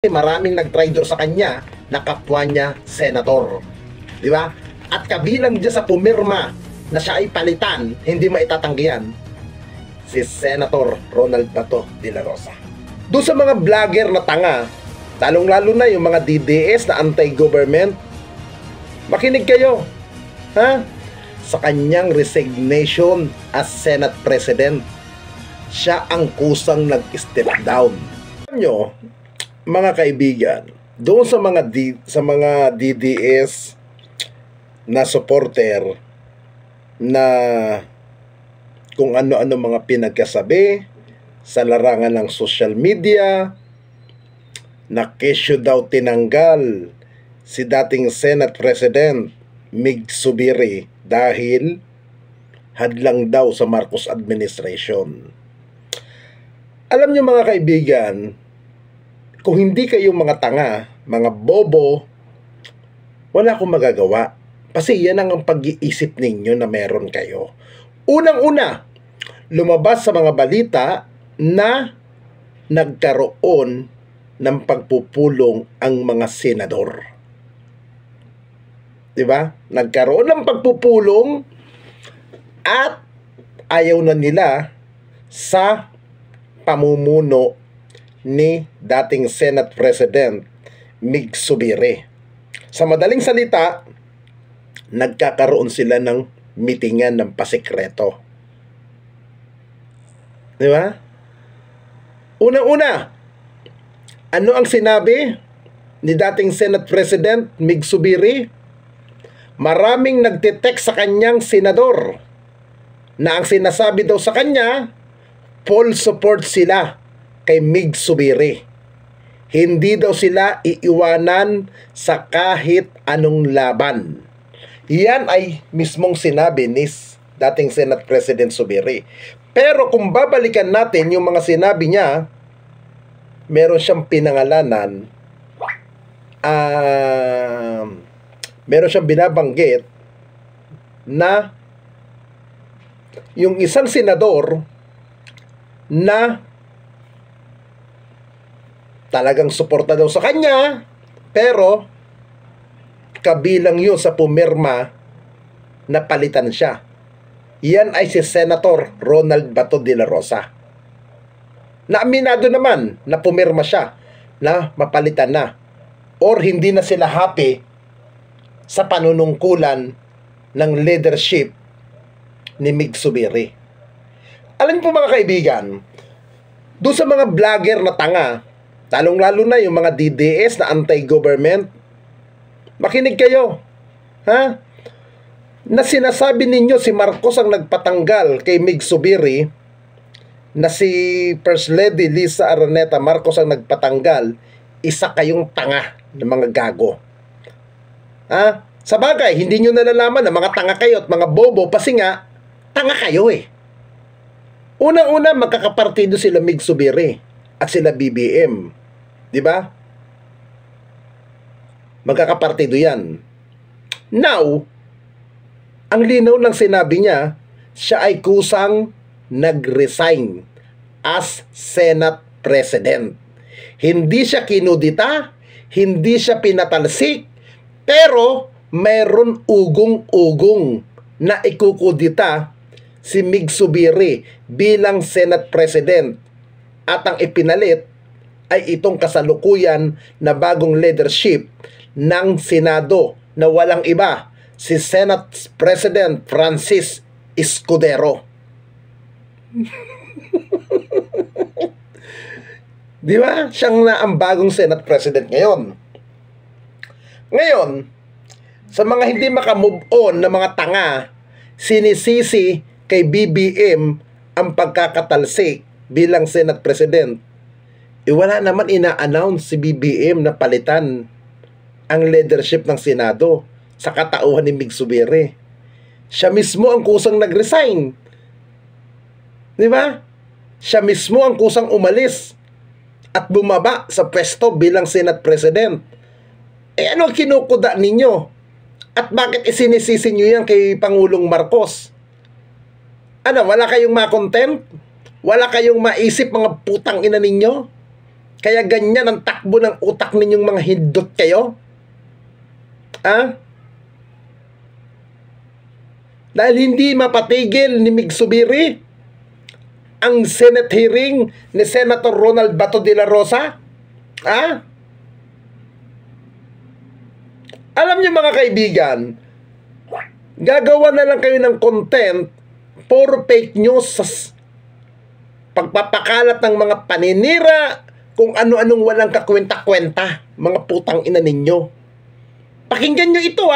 Maraming nag-traitor sa kanya na kapwa niya senator. Di ba? At kabilang dyan sa pumirma na siya ay palitan, hindi maitatanggihan, si Senator Ronald Bato de la Rosa. Doon sa mga vlogger na tanga, lalong-lalo na yung mga DDS na anti-government, makinig kayo. Ha? Sa kanyang resignation as Senate President, siya ang kusang nag-step down. Alam nyo, mga kaibigan, doon sa mga DDS na supporter na kung ano-ano mga pinagkasabi sa larangan ng social media, na kesyo daw tinanggal si dating Senate President Mig Zubiri dahil hadlang daw sa Marcos administration. Alam nyo mga kaibigan, kung hindi kayo mga tanga, mga bobo, wala akong magagawa. Kasi yan ang pag-iisip ninyo na meron kayo. Unang-una, lumabas sa mga balita na nagkaroon ng pagpupulong ang mga senador. Diba? Nagkaroon ng pagpupulong at ayaw na nila sa pamumuno ni dating Senate President Mig Zubiri. Sa madaling salita, nagkakaroon sila ng mitingan ng pasikreto. Di ba? Unang-una, ano ang sinabi ni dating Senate President Mig Zubiri? Maraming nagtitext sa kanyang senador na ang sinasabi daw sa kanya, full support sila kay Mig Zubiri. Hindi daw sila iiwanan sa kahit anong laban. Yan ay mismong sinabi ni dating Senate President Zubiri. Pero kung babalikan natin yung mga sinabi niya, meron siyang pinangalanan, meron siyang binabanggit na yung isang senador na talagang suporta daw sa kanya, pero kabilang yun sa pumirma na palitan siya. Yan ay si Senator Ronald Bato de la Rosa. Naaminado naman na pumirma siya na mapalitan na, or hindi na sila happy sa panunungkulan ng leadership ni Mig Zubiri. Alam niyo po mga kaibigan, doon sa mga vlogger na tanga, lalong-lalo na yung mga DDS na anti-government, makinig kayo. Ha? Na sinasabi ninyo si Marcos ang nagpatanggal kay Mig Zubiri, na si First Lady Lisa Araneta Marcos ang nagpatanggal, isa kayong tanga ng mga gago. Ha? Sa bagay, hindi nyo nalalaman na mga tanga kayo at mga bobo kasi nga, tanga kayo eh. Unang-una, magkakapartido sila Mig Zubiri at sila BBM. Di ba? Magkakapartido yan. Now, ang linaw ng sinabi niya, siya ay kusang nag-resign as Senate President. Hindi siya kinudita, hindi siya pinatalsik, pero mayroon ugong-ugong na ikukudita si Mig Zubiri bilang Senate President, at ang ipinalit ay itong kasalukuyan na bagong leadership ng Senado na walang iba, si Senate President Francis Escudero. Di ba? Siyang na ang bagong Senate President ngayon. Ngayon, sa mga hindi makamove on na mga tanga, sinisisi kay BBM ang pagkakatalsik bilang Senate President. Wala naman ina-announce si BBM na palitan ang leadership ng Senado sa katauhan ni Mig Zubiri. Siya mismo ang kusang nag-resign. Di ba? Siya mismo ang kusang umalis at bumaba sa pwesto bilang Senate President. Ano ang kinukuda ninyo? At bakit isinisisi nyo yan kay Pangulong Marcos? Ano, wala kayong ma-content? Wala kayong maisip mga putang ina ninyo? Kaya ganyan ang takbo ng utak ninyong mga hindot kayo? Dahil hindi mapatigil ni Mig Zubiri ang Senate hearing ni Senator Ronald Bato de la Rosa? Alam niyo mga kaibigan, gagawa na lang kayo ng content puro fake news sa pagpapakalat ng mga paninira, kung ano-anong walang kakwenta-kwenta, mga putang ina ninyo. Pakinggan nyo ito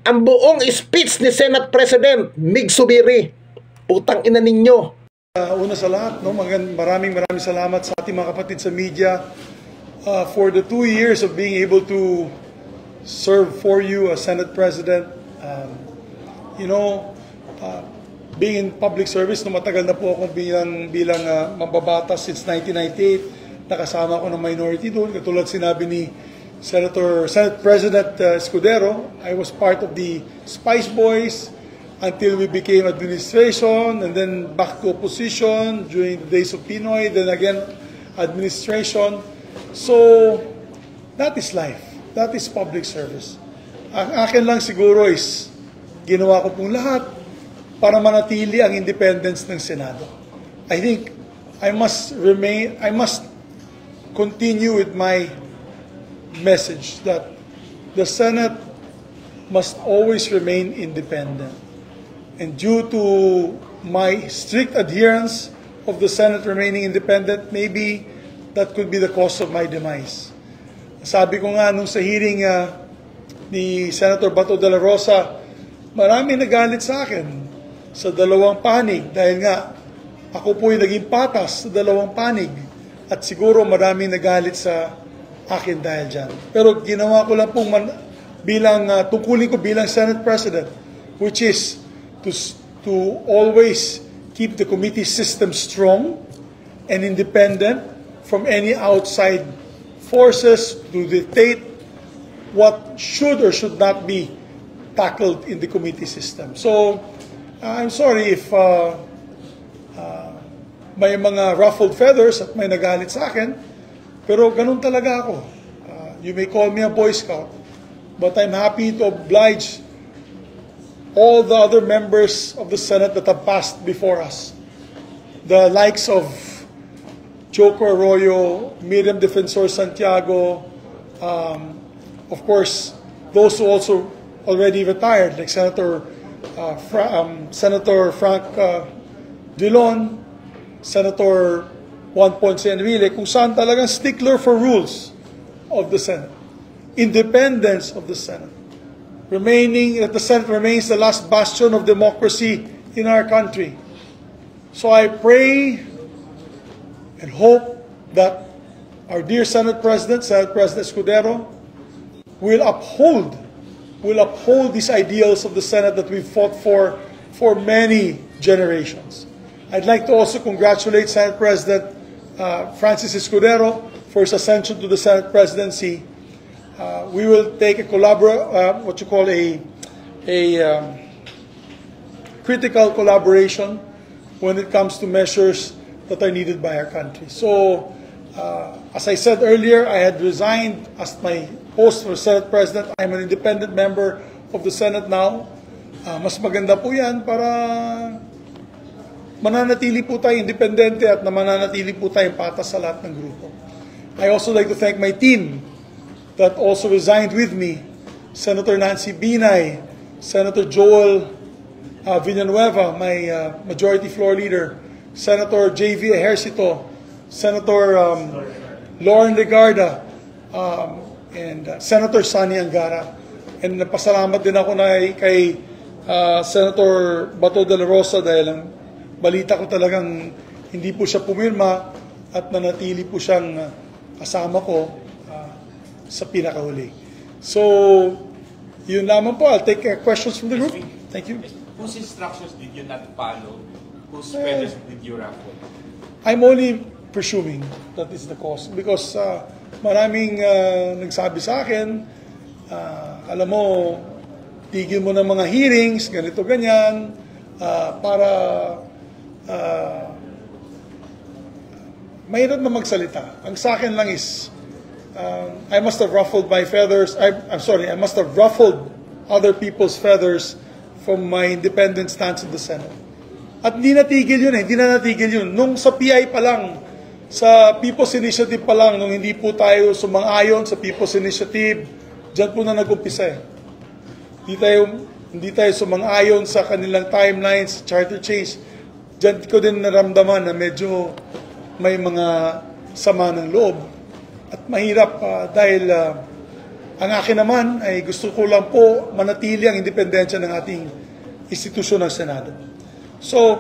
ang buong speech ni Senate President Mig Zubiri. Putang ina ninyo. Una sa lahat, maraming salamat sa ating mga kapatid sa media for the 2 years of being able to serve for you as Senate President. Being in public service, matagal na po akong bilang mababatas since 1998. Nakasama ko ng minority doon. Katulad sinabi ni Senate President Escudero, I was part of the Spice Boys until we became administration, and then back to opposition during the days of Pinoy, then again administration. So that is life. That is public service. Ang akin lang siguro is ginawa ko pong lahat para manatili ang independence ng Senado. I think I must continue with my message that the Senate must always remain independent. And due to my strict adherence of the Senate remaining independent, maybe that could be the cause of my demise. Sabi ko nga nung sa hearing ni Senator Bato de la Rosa, marami nagalit sa akin sa dalawang panig dahil nga ako po yung naging patas sa dalawang panig at siguro maraming nagalit sa akin dahil dyan. Pero ginawa ko lang pong tungkulin ko bilang Senate President, which is to always keep the committee system strong and independent from any outside forces to dictate what should or should not be tackled in the committee system. So, I'm sorry if may mga ruffled feathers at may nagalit sa akin, pero ganun talaga ako. You may call me a Boy Scout, but I'm happy to oblige all the other members of the Senate that have passed before us. The likes of Joco Arroyo, Miriam Defensor Santiago, of course, those who also already retired, like Senator Frank Dillon, Senator Juan Ponce Enrile, kung saan talagang stickler for rules of the Senate, independence of the Senate, that the Senate remains the last bastion of democracy in our country. So I pray and hope that our dear Senate President Escudero, will uphold these ideals of the Senate that we've fought for many generations. I'd like to also congratulate Senate President Francis Escudero for his ascension to the Senate presidency. We will take a critical collaboration when it comes to measures that are needed by our country. So, as I said earlier, I had resigned as my post for Senate President. I'm an independent member of the Senate now. Mas maganda po yan para mananatili po tayo independente at mananatili po tayong patas sa lahat ng grupo. I also like to thank my team that also resigned with me, Senator Nancy Binay, Senator Joel Villanueva, my majority floor leader, Senator J.V. Ejercito, Senator Lauren Legarda, and Senator Sani Angara. And napasalamat din ako kay Senator Bato de la Rosa dahil ang balita ko talagang hindi po siya pumirma at nanatili po siyang kasama ko sa pinakahuli. So, yun lamang po. I'll take questions from the group. Thank you. Whose instructions did you not follow? Whose feathers did you ruffle? I'm only presuming that is the cause because maraming nagsabi sa akin, alam mo, tigil mo ng mga hearings, ganito, ganyan, para mahirap na magsalita. Ang sa akin lang is, I must have ruffled my feathers. I'm sorry, I must have ruffled other people's feathers from my independent stance in the Senate. At hindi natigil yun, hindi na natigil yun. Nung sa PI pa lang, sa People's Initiative pa lang, nung hindi po tayo sumang-ayon sa People's Initiative, dyan po na nag-umpisa eh. Hindi tayo sumang-ayon sa kanilang timelines, charter change. Dyan ko din naramdaman na medyo may mga sama ng loob. At mahirap dahil ang akin naman ay gusto ko lang po manatili ang independensya ng ating institusyon ng Senado. So,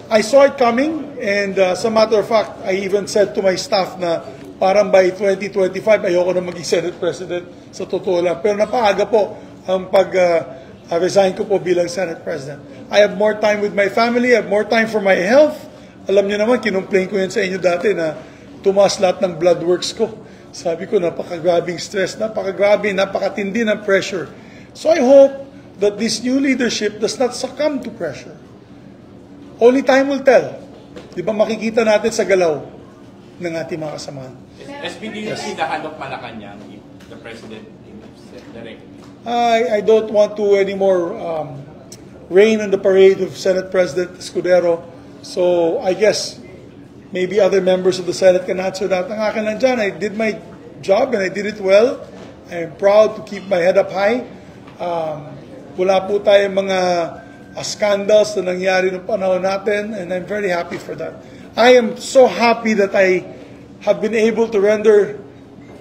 I saw it coming, and as a matter of fact, I even said to my staff na parang by 2025, ayoko na maging Senate President, sa totoo lang. Pero napaaga po ang pag-resign ko po bilang Senate President. I have more time with my family, I have more time for my health. Alam niyo naman, kinumplain ko yan sa inyo dati na tumaas lahat ng blood works ko. Sabi ko, napakagrabing stress, napakagrabe, napakatindi ng pressure. So I hope that this new leadership does not succumb to pressure. Only time will tell. Di ba makikita natin sa galaw ng ating mga kasamahan. SPD yes. Hinahanap Malacanang if the President directly. I don't want to anymore rain on the parade of Senate President Escudero. So I guess maybe other members of the Senate can answer that. Ang akin lang dyan, I did my job and I did it well. I'm proud to keep my head up high. Wala po tayong mga scandals na nangyari noong panahon natin, and I'm very happy for that. I am so happy that I have been able to render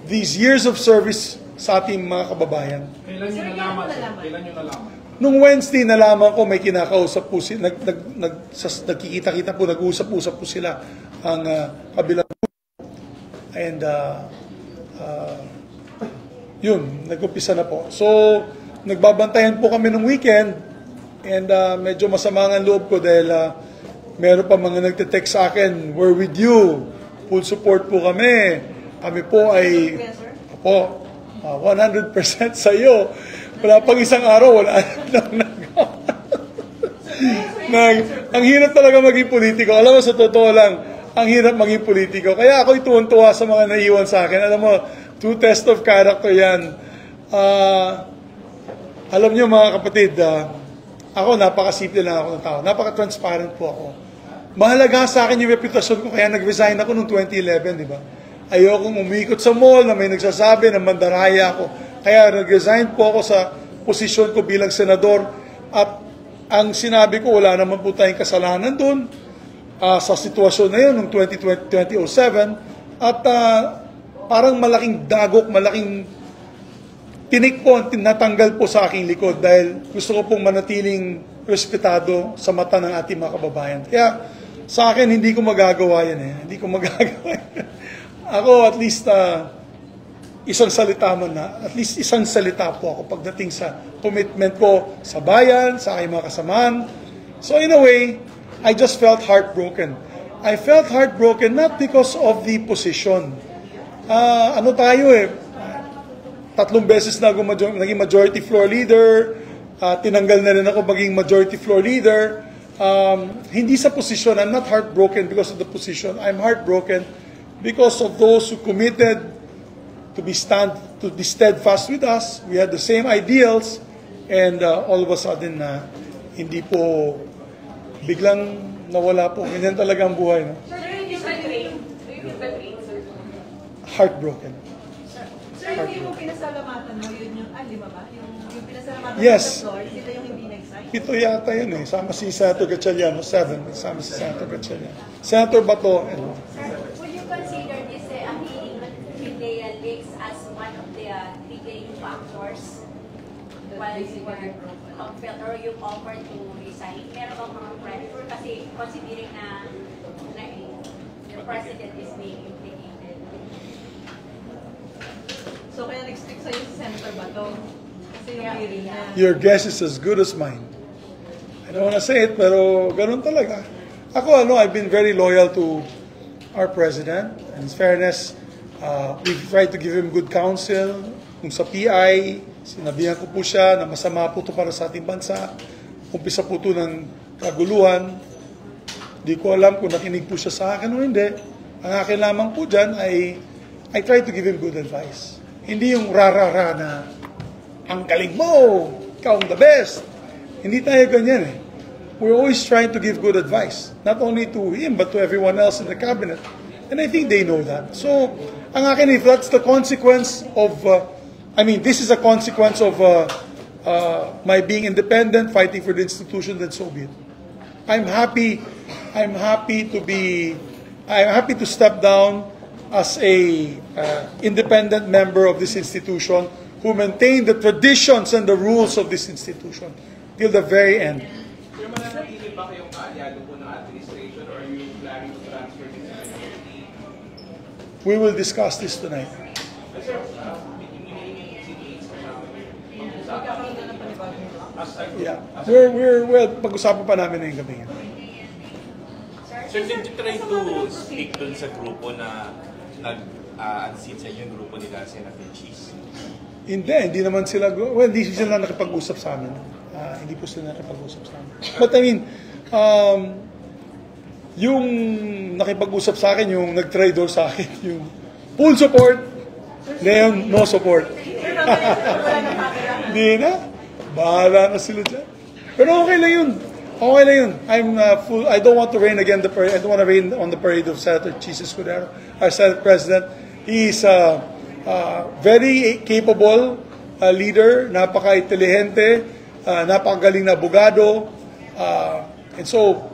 these years of service sa ating mga kababayan. Kailan nyo nalaman? Kailan nyo nalaman? Nung Wednesday, nalaman ko may kinakausap po sila, nagkikita-kita po, nag-uusap-usap po sila ang kabilang and yun, nag-umpisa na po. So, nagbabantayan po kami ng weekend. And medyo masama ang loob ko dahil meron pa mga nagte-text sa akin, we're with you, full support po kami. Kami po ay 100% sa iyo. Wala pang isang araw, wala ang hirap talaga maging politiko. Alam mo, sa totoo lang, ang hirap maging politiko. Kaya ako ituwan-tuwa sa mga naiwan sa akin. Alam mo, 2 test of character yan. Alam niyo mga kapatid, ako, napakasimple lang ako ng tao. Napaka-transparent po ako. Mahalaga sa akin yung reputasyon ko, kaya nag-resign ako noong 2011, di ba? Ayokong umikot sa mall na may nagsasabi na mandaraya ako. Kaya nag-resign po ako sa posisyon ko bilang senador. At ang sinabi ko, wala naman po tayong kasalanan doon sa sitwasyon na yun, noong 2007. At parang malaking dagok, malaking tinik po, natanggal po sa aking likod dahil gusto ko pong manatiling respetado sa mata ng ating mga kababayan. Kaya sa akin, hindi ko magagawa yan eh. Hindi ko magagawa yan. Ako at least isang salita man na, at least isang salita po ako pagdating sa commitment ko sa bayan, sa aking mga kasamahan. So in a way, I just felt heartbroken. I felt heartbroken not because of the position. Ano tayo eh, 3 beses na ako naging majority floor leader, tinanggal na rin ako maging majority floor leader. Hindi sa posisyon, I'm not heartbroken because of the position. I'm heartbroken because of those who committed to be steadfast with us. We had the same ideals, and all of a sudden, hindi po, biglang nawala po. Ganyan talaga ang buhay. No? Sir, do you feel betrayed, sir? Heartbroken. Sir, yung pinasalamatan mo, yun yung, di ba ba? Yung pinasalamatan yes. mo sa floor, sila yung hindi nag-sign? 7 yata yun eh. Sama si Senator Gatchalian. 7. Sama si Senator Gatchalian. Senator Bato. Sir, would you consider this a healing leaks as one of the triggering factors while you were compelled or you offered to resign? Meron bang mga pressure? Kasi considering na the President is being implicated. So kaya nag-stick sa'yo si Senator Bato? Kasi yung hearing na... Your guess is as good as mine. I don't want to say it, pero ganun talaga. Ako, I've been very loyal to our President. In fairness, we've tried to give him good counsel. Kung sa PI, sinabihan ko po siya na masama po ito para sa ating bansa. Umpisa po ito ng kaguluhan. Di ko alam kung nakinig po siya sa akin o hindi. Ang akin lamang po dyan ay I try to give him good advice. Hindi yung rarara na ang galing mo, ikaw ang the best. Hindi tayo ganyan eh. We're always trying to give good advice. Not only to him, but to everyone else in the cabinet. And I think they know that. So, ang akin, if that's the consequence of, this is a consequence of my being independent, fighting for the institution, then so be it. I'm happy to step down as a independent member of this institution who maintain the traditions and the rules of this institution till the very end. Pero mananatili ba kayong kaalyado po ng administration or are you planning to transfer this to We will discuss this tonight. Yeah. Well, pag-usapan pa namin ngayong gabi. Sir, did you try to speak dun sa grupo na nag-unseat sa inyo yung grupo nila, Senator Cheese? Hindi naman sila, hindi sila nakipag-usap sa amin. Hindi po sila nakipag-usap sa amin. But I mean, yung nakipag-usap sa akin, yung nag-trade sa akin, yung full support, ngayon, no support. Hindi na. Bahala na sila dyan. Pero okay lang yun. Okay lang yun. I don't want to rain again the parade. I don't want to rain on the parade of Senator Cheese Escudero, our Senate President. He is a very capable leader, napaka-intelihente, napakagaling na abogado. And so,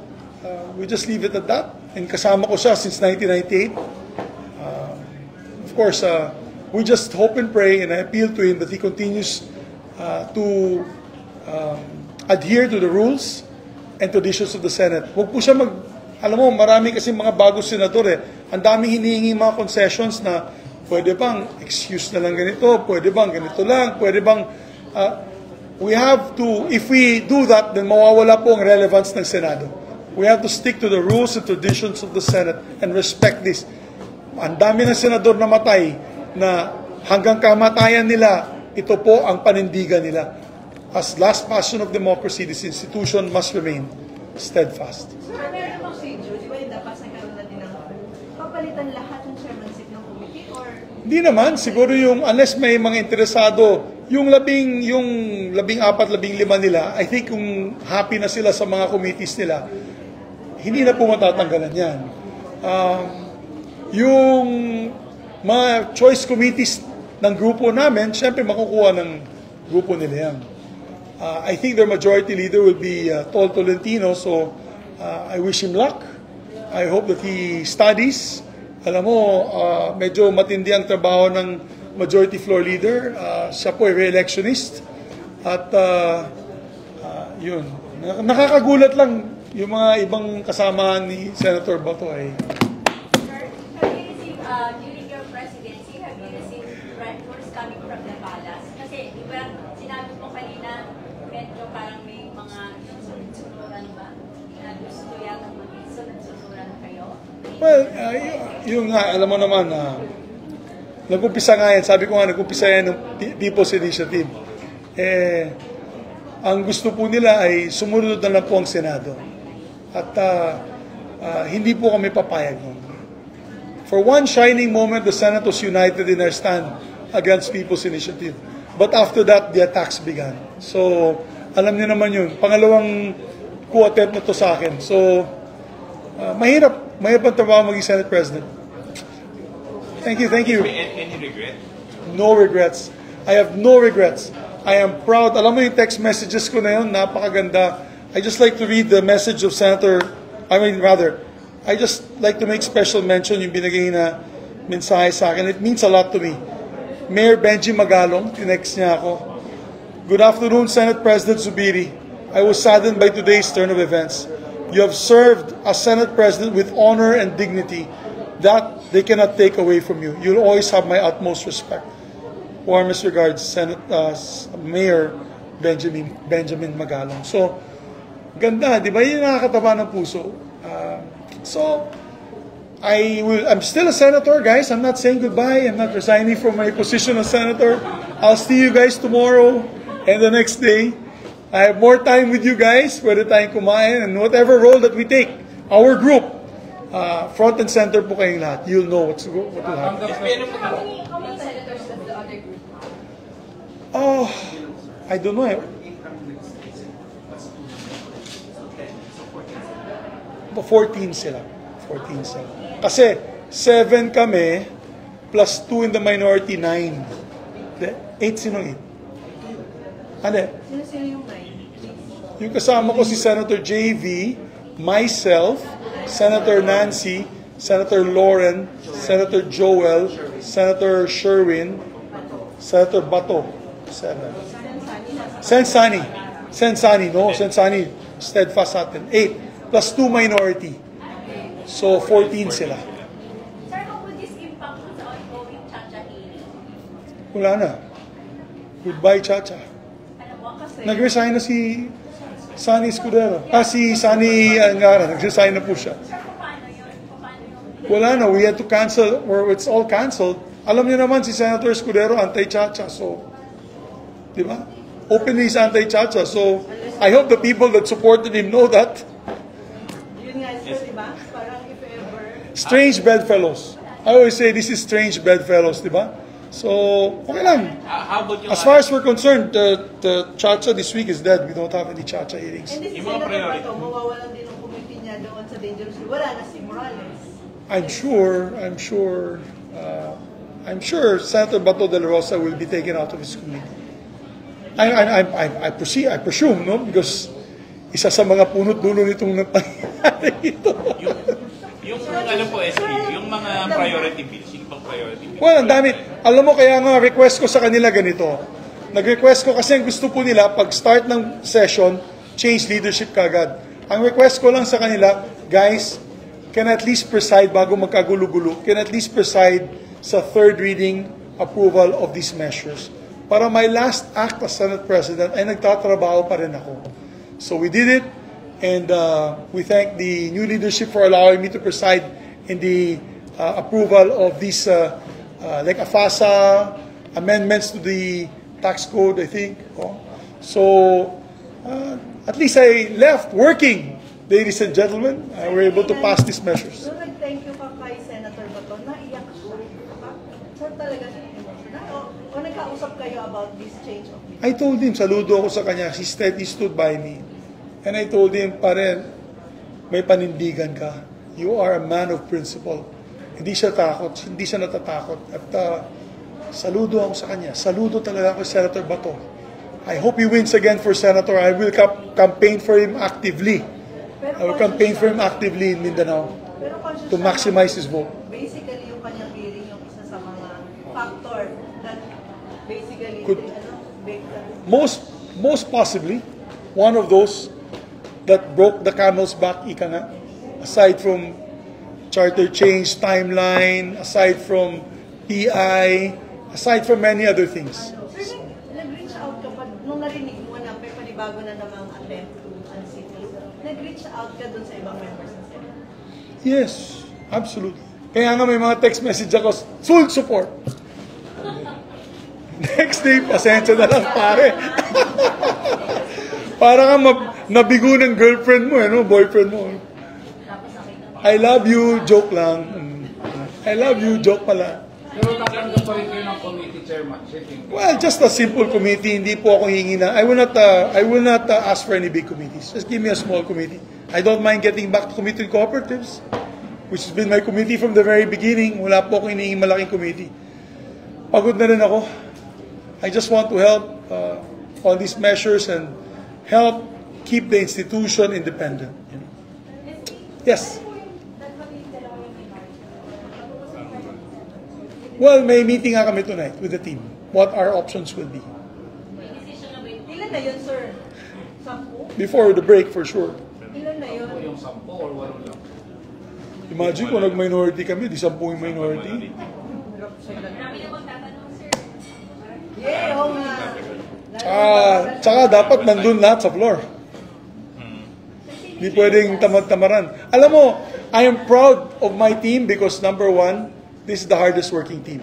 we just leave it at that. And kasama ko siya since 1998. Of course, we just hope and pray and I appeal to him that he continues to adhere to the rules and traditions of the Senate. Huwag po siya alam mo, marami kasi mga bagong senador eh. Ang daming hinihingi mga concessions na pwede bang excuse na lang ganito, pwede bang ganito lang, pwede bang we have to, if we do that, then mawawala po ang relevance ng Senado. We have to stick to the rules and traditions of the Senate and respect this. Ang dami ng senador na matay na hanggang kamatayan nila, ito po ang panindigan nila. As last bastion of democracy, this institution must remain steadfast. Sir, meron bang procedure? Di ba yung dapat sa karoon natin ng papalitan lahat ng chairmanship ng committee or... Hindi naman. Siguro yung, unless may mga interesado, yung 14, 15 nila, I think kung happy na sila sa mga committees nila, hindi na po matatanggalan yan. Yung mga choice committees ng grupo namin, syempre makukuha ng grupo nila yan. I think their majority leader will be Tol Tolentino, so I wish him luck. I hope that he studies. Alam mo, medyo matindi ang trabaho ng majority floor leader. Siya po ay re-electionist. At yun, nakakagulat lang yung mga ibang kasama ni Senator Bato ay... Sir, have you received, during your presidency, have you received pressures coming from the palace? Kasi, di ba, sinabi mo kanina, medyo parang may mga sunod-sunuran ba? Na gusto yata sunod-sunuran kayo? Well, yung nga, alam mo naman, nag-umpisa nga yan, sabi ko nga, nag-umpisa yan ng People's Initiative. Ang gusto po nila ay sumunod na lang po ang Senado. At hindi po kami papayag nun. For one shining moment, the Senate was united in our stand against People's Initiative. But after that, the attacks began. So, alam niyo naman yun. Pangalawang co-attempt na to sa akin. So, mahirap ang trabaho maging Senate President. Thank you. Any regret? No regrets. I have no regrets. I am proud. Alam mo yung text messages ko na yun, napakaganda. I just like to read the message of I just like to make special mention yung binigay na mensahe sa akin. It means a lot to me. Mayor Benji Magalong, tinext niya ako. Good afternoon, Senate President Zubiri. I was saddened by today's turn of events. You have served as Senate President with honor and dignity that they cannot take away from you. You'll always have my utmost respect. Warmest regards, Mayor Benjamin Magalong. So, ganda, di ba? Yung nakakataba ng puso. I'm still a senator, guys. I'm not saying goodbye. I'm not resigning from my position as senator. I'll see you guys tomorrow and the next day. I have more time with you guys, pwede tayong kumain, and whatever role that we take, our group, front and center po kayong lahat. You'll know what will happen. How many senators does the other group have? Oh, I don't know. But 14 sila. 14 sila. Kasi 7 kami plus 2 in the minority, 9. 8 sinong 8? Ano? Sino yung 9? Yung kasama ko si Senator JV, myself, Senator Nancy, Senator Lauren, Senator Joel, Senator Sherwin, Senator Bato. 7. Sensani. Sensani, steadfast sa atin. 8. Plus 2 minority. So, 14 sila. Sir, how would this impact on the ongoing Chacha hearing? Wala na. Goodbye, Chacha. Ano mo? Kasi, Nag-resign na si Sunny Escudero. Si Sunny Angara. Nag-resign na po siya. Sir, paano yun? Paano yun? Wala na. We had to cancel, or it's all canceled. Alam niyo naman, si Senator Escudero, anti-Chacha. So, di ba? Openly is anti-Chacha. So, I hope the people that supported him know that. yun nga, sir, di ba? Parang if ever, Strange bedfellows. I always say this is strange bedfellows, di ba? So, okay lang. How about yung As far as we're concerned, the Chacha this week is dead. We don't have any Chacha hearings. and this Yung mga Senator priority. Bato, mawawalan din ang committee niya doon sa dangerous. Wala na si Morales. I'm sure Senator Bato de la Rosa will be taken out of his committee. I presume, no? Because isa sa mga punot dulo nitong nangyayari ito. yung ano po, SP, yung mga priority bills, yung pang priority bills. Well, ang dami. Alam mo, kaya nga request ko sa kanila ganito. Nag-request ko kasi ang gusto po nila, pag start ng session, change leadership kagad. Ang request ko lang sa kanila, guys, can at least preside bago magkagulo-gulo, can at least preside sa third reading approval of these measures. Para my last act as Senate President ay nagtatrabaho pa rin ako. So we did it, and we thank the new leadership for allowing me to preside in the approval of these like AFASA amendments to the tax code, I think. So at least I left working, ladies and gentlemen. We were able to pass these measures. Nung nag-thank you ka kay Senator Bato, naiyak siya. Sir, talaga siya emotional. O nagkausap kayo about this change of leadership? I told him, saludo ako sa kanya. He stood by me. And I told him, pare, may panindigan ka. You are a man of principle. Hindi siya takot, hindi siya natatakot. At saludo ako sa kanya. Saludo talaga ako sa Senator Bato. I hope he wins again for Senator. I will campaign for him actively. I will campaign for him actively in Mindanao Pero conscious to siya maximize his vote. basically yung kanyang hearing yung isa sa mga factor that basically Could- big Most possibly, one of those that broke the camel's back, ika nga, aside from charter change timeline, aside from PI, aside from many other things. Sir, nag-reach out ka pa nung narinig mo na may panibago na namang attempt to unseat you, nag-reach out ka dun sa ibang members ng Senate? Yes, absolutely. Kaya nga may mga text message ako, full support. Next day, pasensya na lang pare. Para kang nabigo ng girlfriend mo, boyfriend mo. I love you, joke lang. I love you, joke pala. Pero tatanggap pa rin kayo ng committee chairmanship. Well, just a simple committee. Hindi po ako hingi na. I will not ask for any big committees. Just give me a small committee. I don't mind getting back to committee cooperatives, which has been my committee from the very beginning. Wala po akong hinihingi malaking committee. Pagod na rin ako. I just want to help on these measures and help keep the institution independent. Yes. Well, may meeting nga kami tonight with the team. What our options will be. Ilan na yun, sir? 10? Before the break, for sure. Ilan na yun? Yung 10 or 8 lang. Imagine kung nag-minority kami, di 10 yung minority. Marami na magtatanong, sir. Yeah, oo nga. Tsaka dapat nandun lahat sa floor. Di pwedeng tamad-tamaran. Alam mo, I am proud of my team because number one, this is the hardest working team.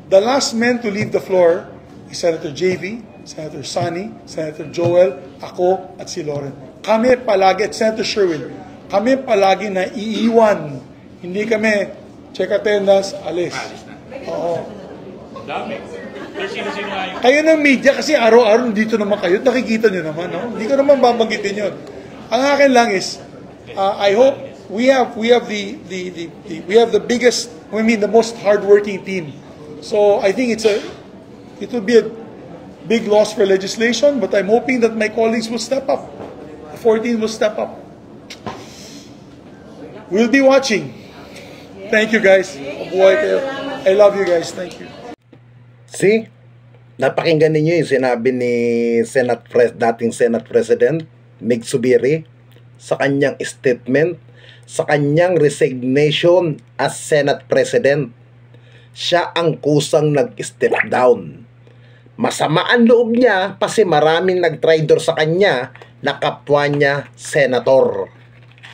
The last men to leave the floor is Senator JV, Senator Sunny, Senator Joel, ako, at si Lauren. Kami palagi, at Senator Sherwin, kami palagi na iiwan Hindi kami check attendance, alis. Alis na. Oo. Dami. Pero sino-sino nga yung... Kayo ng media kasi araw-araw dito naman kayo, nakikita nyo naman, no? Hindi ko naman babanggitin yun. Ang akin lang is, I hope we have the biggest, the most hardworking team. So I think it will be a big loss for legislation, but I'm hoping that my colleagues will step up. The 14 will step up. We'll be watching. Thank you guys. Mabuhay kayo. I love you guys. Thank you. See? Napakinggan ninyo yung sinabi ni dating Senate President Mig Zubiri sa kanyang statement, sa kanyang resignation as Senate President. Siya ang kusang nag-step down. Masama ang loob niya kasi maraming nag-traitor sa kanya na kapwa niya senator.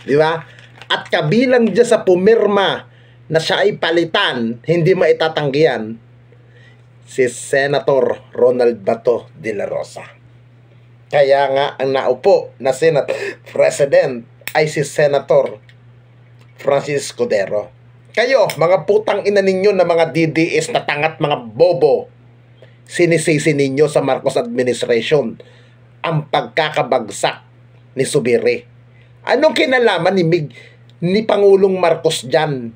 Di ba? At kabilang dyan sa pumirma na siya ay palitan, hindi maitatanggihan, si Senator Ronald Bato de la Rosa. Kaya nga ang naupo na Senate President ay si Senator Francis Escudero. Kayo, mga putang ina ninyo na mga DDS na tangat, mga bobo, sinisisi ninyo sa Marcos administration ang pagkakabagsak ni Zubiri. Anong kinalaman ni Pangulong Marcos dyan?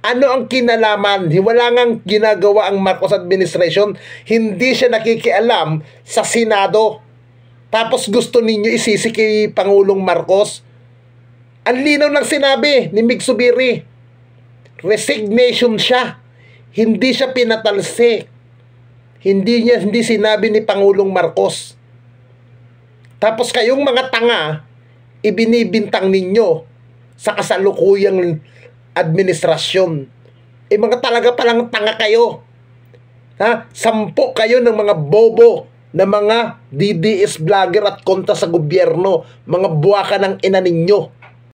Ano ang kinalaman? Wala ngang ginagawa ang Marcos administration. Hindi siya nakikialam sa Senado. Tapos gusto ninyo isisi kay Pangulong Marcos. Ang linaw ng sinabi ni Mig Zubiri. Resignation siya. Hindi siya pinatalsik. Hindi sinabi ni Pangulong Marcos. Tapos kayong mga tanga, ibinibintang ninyo sa kasalukuyang administrasyon. Mga talaga palang tanga kayo. 10 kayo ng mga bobo na mga DDS vlogger at kontra sa gobyerno. Mga buwaka ng ina ninyo.